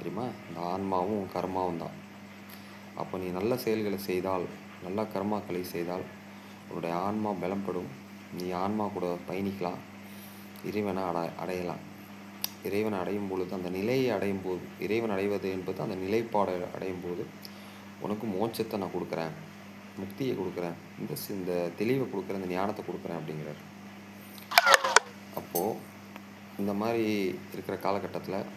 தெரியுமா? இந்த ஆன்மாவும் கர்மாவும் தான். அப்போ நீ நல்ல செயல்களை செய்தால், நல்ல கர்மாக்களை செய்தால் உன்னுடைய ஆன்மா பலப்படும். நீ ஆன்மா கூட பயணிக்கலாம். இறைவனை அடையலாம். இறைவனை அடையும் பொழுது, அந்த நிலையை அடையும் போது, இறைவன் அடைவது என்பது அந்த நிலைப்பாடை அடையும் போது உனக்கு மோட்சத்தை நான் கொடுக்குறேன், முக்தியை கொடுக்குறேன், இந்த தெளிவை கொடுக்குறேன், இந்த ஞானத்தை கொடுக்குறேன் அப்படிங்கிறார். அப்போது இந்த மாதிரி இருக்கிற காலகட்டத்தில்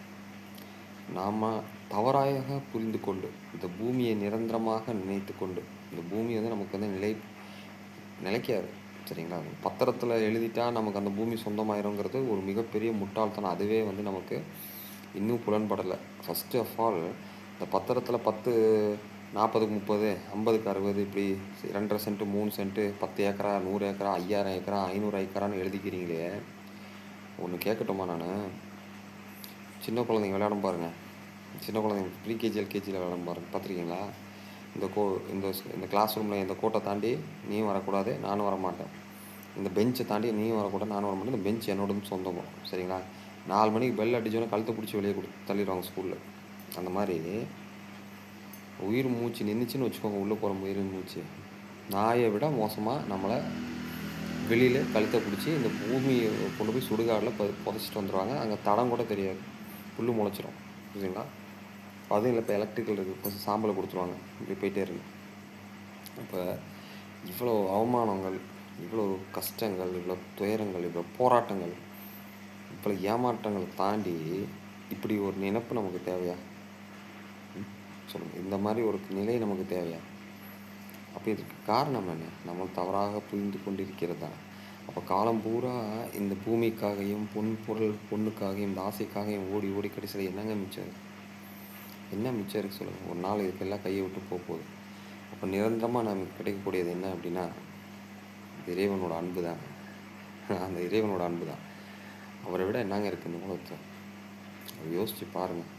நாம் தவறாக புரிந்து கொண்டு இந்த பூமியை நிரந்தரமாக நினைத்து கொண்டு, இந்த பூமி வந்து நமக்கு வந்து நிலைக்காது, சரிங்களா? பத்திரத்தில் எழுதிட்டா நமக்கு அந்த பூமி சொந்தமாயிருங்கிறது ஒரு மிகப்பெரிய முட்டாள்தனம். அதுவே வந்து நமக்கு இன்னும் புலன்படலை. ஃபஸ்ட்டு ஆஃப் ஆல் இந்த பத்திரத்தில் 10 40க்கு 30 50க்கு 60 இப்படி 2.5 சென்ட்டு 3 சென்ட்டு 10 ஏக்கரா 100 ஏக்கரா 5000 ஏக்கரா 500 ஏக்கரான்னு எழுதிக்கிறீங்களே, ஒன்று கேட்கட்டுமா? நான் சின்ன குழந்தைங்க விளையாடும் பாருங்கள், சின்ன குழந்தைங்க ப்ரீகேஜி எல்கேஜியில் விளையாடும் பாருங்கள், பார்த்துருக்கீங்களா? இந்த கிளாஸ் ரூமில் இந்த கோட்டை தாண்டி நீயும் வரக்கூடாது, நானும் வரமாட்டேன். இந்த பெஞ்சை தாண்டி நீயும் வரக்கூடாது, நானும் வரமாட்டேன். இந்த பெஞ்ச் என்னோடதும் சொந்தமும், சரிங்களா? 4 மணிக்கு பெல் அடிச்சோன்னே கழுத்தை பிடிச்சி வெளியே தள்ளிடுவாங்க ஸ்கூலில். அந்த மாதிரி உயிர் மூச்சு நின்றுச்சுன்னு வச்சுக்கோங்க, உள்ளே போகிற உயிர் மூச்சு நாயை விட மோசமாக நம்மளை வெளியில் கழுத்தை பிடிச்சி இந்த பூமியை கொண்டு போய் சுடுகாடில் புதைச்சிட்டு வந்துடுவாங்க. அங்கே தடம் கூட தெரியாது, புல் முளைச்சிரும், புரியுதுங்களா? அதுவும் இல்லை, இப்போ எலக்ட்ரிக்கல் இருக்குது, கொஞ்சம் சாம்பலை கொடுத்துருவாங்க, இப்படி போயிட்டே இருக்கு. இப்போ இவ்வளோ அவமானங்கள், இவ்வளோ கஷ்டங்கள், இவ்வளோ துயரங்கள், இவ்வளோ போராட்டங்கள், இவ்வளோ ஏமாற்றங்களை தாண்டி இப்படி ஒரு நினைப்பு நமக்கு தேவையா? சொல்லுங்கள், இந்த மாதிரி ஒரு நிலை நமக்கு தேவையா? அப்போ இதுக்கு காரணம் என்ன? நம்ம தவறாக புரிந்து கொண்டிருக்கிறது தான். அப்போ காலம் பூரா இந்த பூமிக்காகவும் பொண்ணுக்காகவும் இந்த ஆசைக்காகவும் ஓடி ஓடி கடைசியில் என்னங்க மிச்சம்? என்ன மிச்சம் இருக்குது சொல்லுங்கள்? ஒரு நாள் இதுக்கெல்லாம் கையை விட்டு போகுது. அப்போ நிரந்தரமாக நமக்கு கிடைக்கக்கூடியது என்ன அப்படின்னா இறைவனோட அன்பு தான். அந்த இறைவனோட அன்பு தான். அவரை விட என்னங்க இருக்குது இந்த உலகத்தில்? அவர் யோசித்து பாருங்கள்.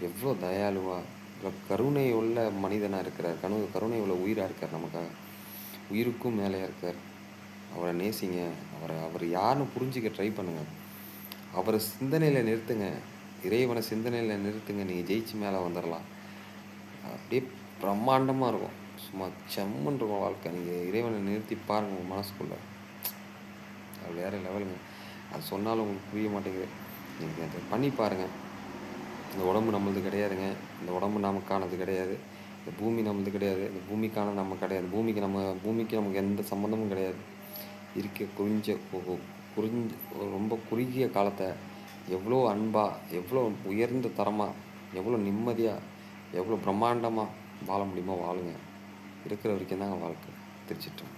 எவ்வளோ தயாளுவாக, இவ்வளோ கருணை உள்ள மனிதனாக இருக்கிறார், கருணை உள்ள உயிராக இருக்கார், நமக்காக உயிருக்கும் மேலே இருக்கார். அவரை நேசிங்க. அவர் யாருன்னு புரிஞ்சிக்க ட்ரை பண்ணுங்கள். அவரை சிந்தனையில் நிறுத்துங்க, இறைவனை சிந்தனையில் நிறுத்துங்க. நீங்கள் ஜெயிச்சு மேலே வந்துடலாம். அப்படியே பிரம்மாண்டமாக இருக்கும், சும்மா செம்மன் இருக்கும் வாழ்க்கை. நீங்கள் இறைவனை நிறுத்தி பாருங்கள் உங்கள் மனசுக்குள்ளே, அது வேறு லெவலுங்க. அது சொன்னாலும் உங்களுக்கு புரிய மாட்டேங்குது. நீங்கள் அதை பண்ணி பாருங்கள். இந்த உடம்பு நம்மளது கிடையாதுங்க, இந்த உடம்பு நமக்கானது கிடையாது, இந்த பூமி நம்மளது கிடையாது, இந்த பூமிக்கான நம்ம கிடையாது, பூமிக்கு நமக்கு எந்த சம்மந்தமும் கிடையாது. ரொம்ப குறுகிய காலத்தை எவ்வளோ அன்பாக, எவ்வளோ உயர்ந்த தரமாக, எவ்வளோ நிம்மதியாக, எவ்வளோ பிரம்மாண்டமாக வாழ முடியுமோ வாழுங்க. இருக்கிற வரைக்கும் தாங்க வாழ்க்கை. திருச்சிட்டோம்.